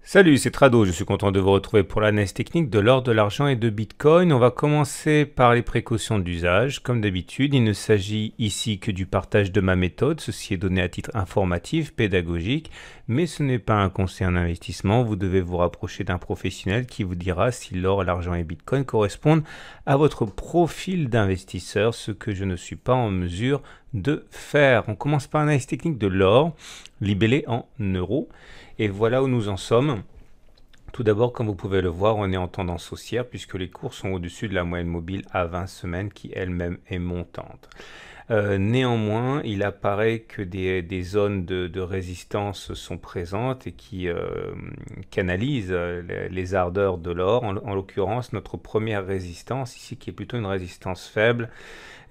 Salut, c'est Trado, je suis content de vous retrouver pour l'analyse technique de l'or, de l'argent et de Bitcoin. On va commencer par les précautions d'usage. Comme d'habitude, il ne s'agit ici que du partage de ma méthode. Ceci est donné à titre informatif, pédagogique, mais ce n'est pas un conseil en investissement. Vous devez vous rapprocher d'un professionnel qui vous dira si l'or, l'argent et Bitcoin correspondent à votre profil d'investisseur, ce que je ne suis pas en mesure de faire. On commence par l'analyse technique de l'or, libellé en euros. Et voilà où nous en sommes. Tout d'abord, comme vous pouvez le voir, on est en tendance haussière puisque les cours sont au-dessus de la moyenne mobile à 20 semaines qui elle-même est montante. Néanmoins, il apparaît que des zones de résistance sont présentes et qui canalisent les ardeurs de l'or. En l'occurrence, notre première résistance ici, qui est plutôt une résistance faible,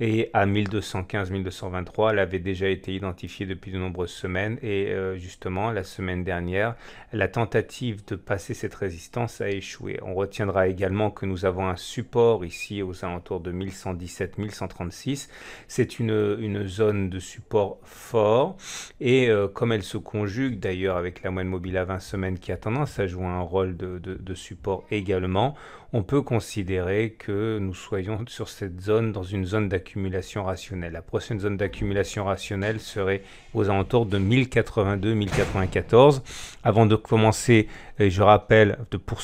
et à 1215-1223, elle avait déjà été identifiée depuis de nombreuses semaines et justement la semaine dernière, la tentative de passer cette résistance a échoué. On retiendra également que nous avons un support ici aux alentours de 1117-1136. C'est une zone de support fort et comme elle se conjugue d'ailleurs avec la moyenne mobile à 20 semaines qui a tendance à jouer un rôle de support également, on peut considérer que nous soyons sur cette zone, dans une zone d'accumulation rationnelle. La prochaine zone d'accumulation rationnelle serait aux alentours de 1082-1094. Avant de commencer, je rappelle pour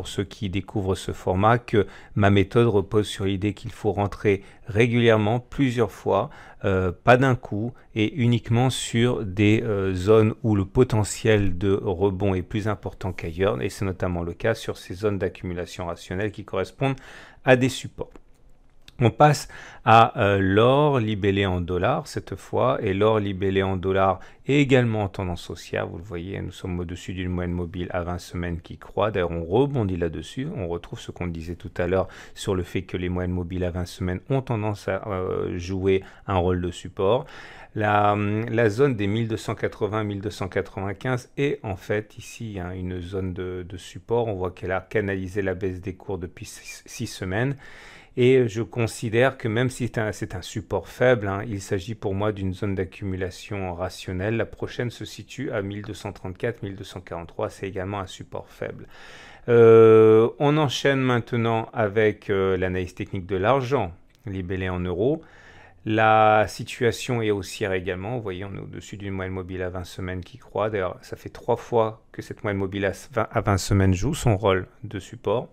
ceux qui découvrent ce format que ma méthode repose sur l'idée qu'il faut rentrer régulièrement, plusieurs fois, pas d'un coup, et uniquement sur des zones où le potentiel de rebond est plus important qu'ailleurs, et c'est notamment le cas sur ces zones d'accumulation rationnelle qui correspondent à des supports. On passe à l'or libellé en dollars cette fois, et l'or libellé en dollars est également en tendance haussière. Vous le voyez, nous sommes au-dessus d'une moyenne mobile à 20 semaines qui croît. D'ailleurs, on rebondit là-dessus. On retrouve ce qu'on disait tout à l'heure sur le fait que les moyennes mobiles à 20 semaines ont tendance à jouer un rôle de support. La zone des 1280-1295 est en fait ici une zone de support. On voit qu'elle a canalisé la baisse des cours depuis 6 semaines. Et je considère que même si c'est un support faible, il s'agit pour moi d'une zone d'accumulation rationnelle. La prochaine se situe à 1234-1243, c'est également un support faible. On enchaîne maintenant avec l'analyse technique de l'argent, libellé en euros. La situation est haussière également. Vous voyez, on est au-dessus d'une moyenne mobile à 20 semaines qui croît. D'ailleurs, ça fait 3 fois que cette moyenne mobile à 20 semaines joue son rôle de support.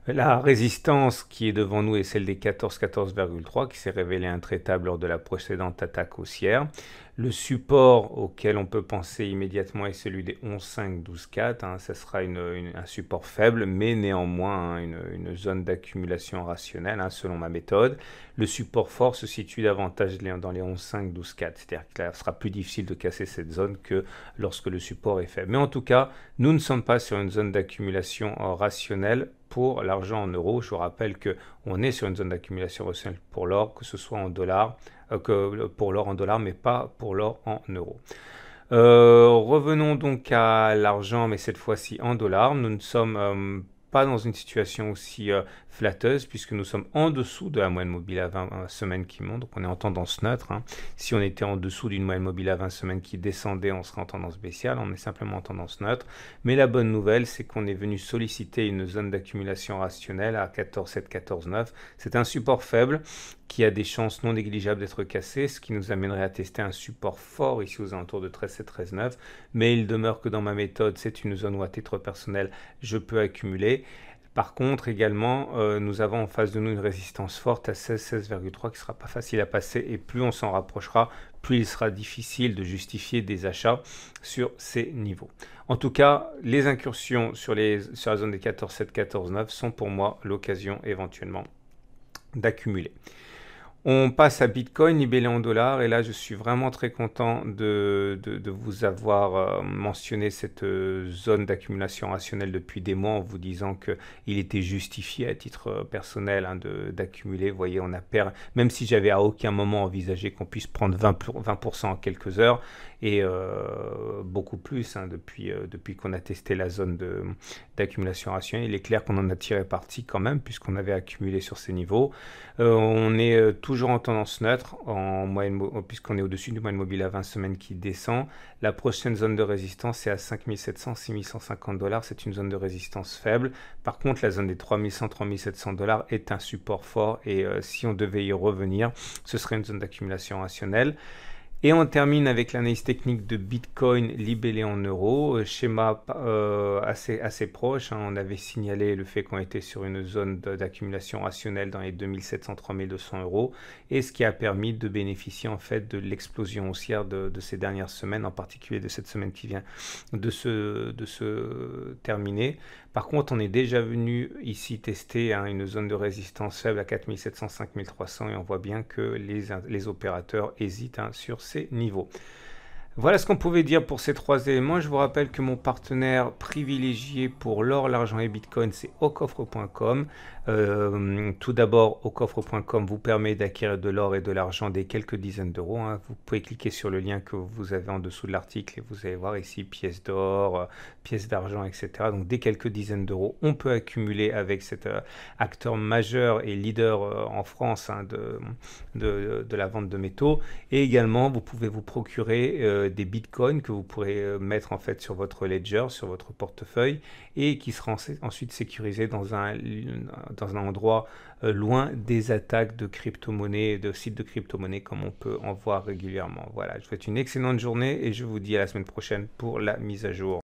La résistance qui est devant nous est celle des 14,3 qui s'est révélée intraitable lors de la précédente attaque haussière. Le support auquel on peut penser immédiatement est celui des 11,5-12,4. Ça sera un support faible, mais néanmoins une zone d'accumulation rationnelle selon ma méthode. Le support fort se situe davantage dans les 11,5-12,4. C'est-à-dire que là, ce sera plus difficile de casser cette zone que lorsque le support est faible. Mais en tout cas, nous ne sommes pas sur une zone d'accumulation rationnelle pour l'argent en euros. Je vous rappelle qu'on est sur une zone d'accumulation rationnelle pour l'or, que ce soit en dollars, que pour l'or en dollars, mais pas pour l'or en euros. Revenons donc à l'argent, mais cette fois-ci en dollars. Nous ne sommes pas dans une situation aussi flatteuse puisque nous sommes en dessous de la moyenne mobile à 20 semaines qui monte, donc on est en tendance neutre. Si on était en dessous d'une moyenne mobile à 20 semaines qui descendait, on serait en tendance baissière, on est simplement en tendance neutre. Mais la bonne nouvelle, c'est qu'on est venu solliciter une zone d'accumulation rationnelle à 14,7, 14,9. C'est un support faible qui a des chances non négligeables d'être cassé, ce qui nous amènerait à tester un support fort ici aux alentours de 13,7, 13,9. Mais il demeure que dans ma méthode, c'est une zone où à titre personnel, je peux accumuler. Par contre, également, nous avons en face de nous une résistance forte à 16, 16,3 qui ne sera pas facile à passer et plus on s'en rapprochera, plus il sera difficile de justifier des achats sur ces niveaux. En tout cas, les incursions sur la zone des 14,7, 14,9 sont pour moi l'occasion éventuellement d'accumuler. On passe à Bitcoin libellé en dollars et là je suis vraiment très content de vous avoir mentionné cette zone d'accumulation rationnelle depuis des mois en vous disant qu'il était justifié à titre personnel d'accumuler. Vous voyez, on a perdu, même si j'avais à aucun moment envisagé qu'on puisse prendre 20% en quelques heures et beaucoup plus depuis qu'on a testé la zone d'accumulation rationnelle. Il est clair qu'on en a tiré parti quand même puisqu'on avait accumulé sur ces niveaux. On est toujours en tendance neutre, puisqu'on est au-dessus du moyenne mobile à 20 semaines qui descend. La prochaine zone de résistance, c'est à 5700-6150 $. C'est une zone de résistance faible. Par contre, la zone des 3100-3700 $ est un support fort. Et si on devait y revenir, ce serait une zone d'accumulation rationnelle. Et on termine avec l'analyse technique de Bitcoin libellé en euros, schéma assez proche, hein. On avait signalé le fait qu'on était sur une zone d'accumulation rationnelle dans les 2700-3200 €, et ce qui a permis de bénéficier en fait de l'explosion haussière de ces dernières semaines, en particulier de cette semaine qui vient de se terminer. Par contre, on est déjà venu ici tester une zone de résistance faible à 4700-5300, et on voit bien que les opérateurs hésitent sur ces niveaux. Voilà ce qu'on pouvait dire pour ces trois éléments. Je vous rappelle que mon partenaire privilégié pour l'or, l'argent et Bitcoin, c'est aucoffre.com. Tout d'abord, aucoffre.com vous permet d'acquérir de l'or et de l'argent dès quelques dizaines d'euros, hein. Vous pouvez cliquer sur le lien que vous avez en dessous de l'article et vous allez voir ici pièces d'or, pièces d'argent, etc. Donc dès quelques dizaines d'euros, on peut accumuler avec cet acteur majeur et leader en France, hein, de la vente de métaux. Et également, vous pouvez vous procurer des bitcoins que vous pourrez mettre en fait sur votre ledger, sur votre portefeuille, et qui sera ensuite sécurisé dans un endroit loin des attaques de crypto-monnaies, de sites de crypto-monnaies comme on peut en voir régulièrement. Voilà, je vous souhaite une excellente journée et je vous dis à la semaine prochaine pour la mise à jour.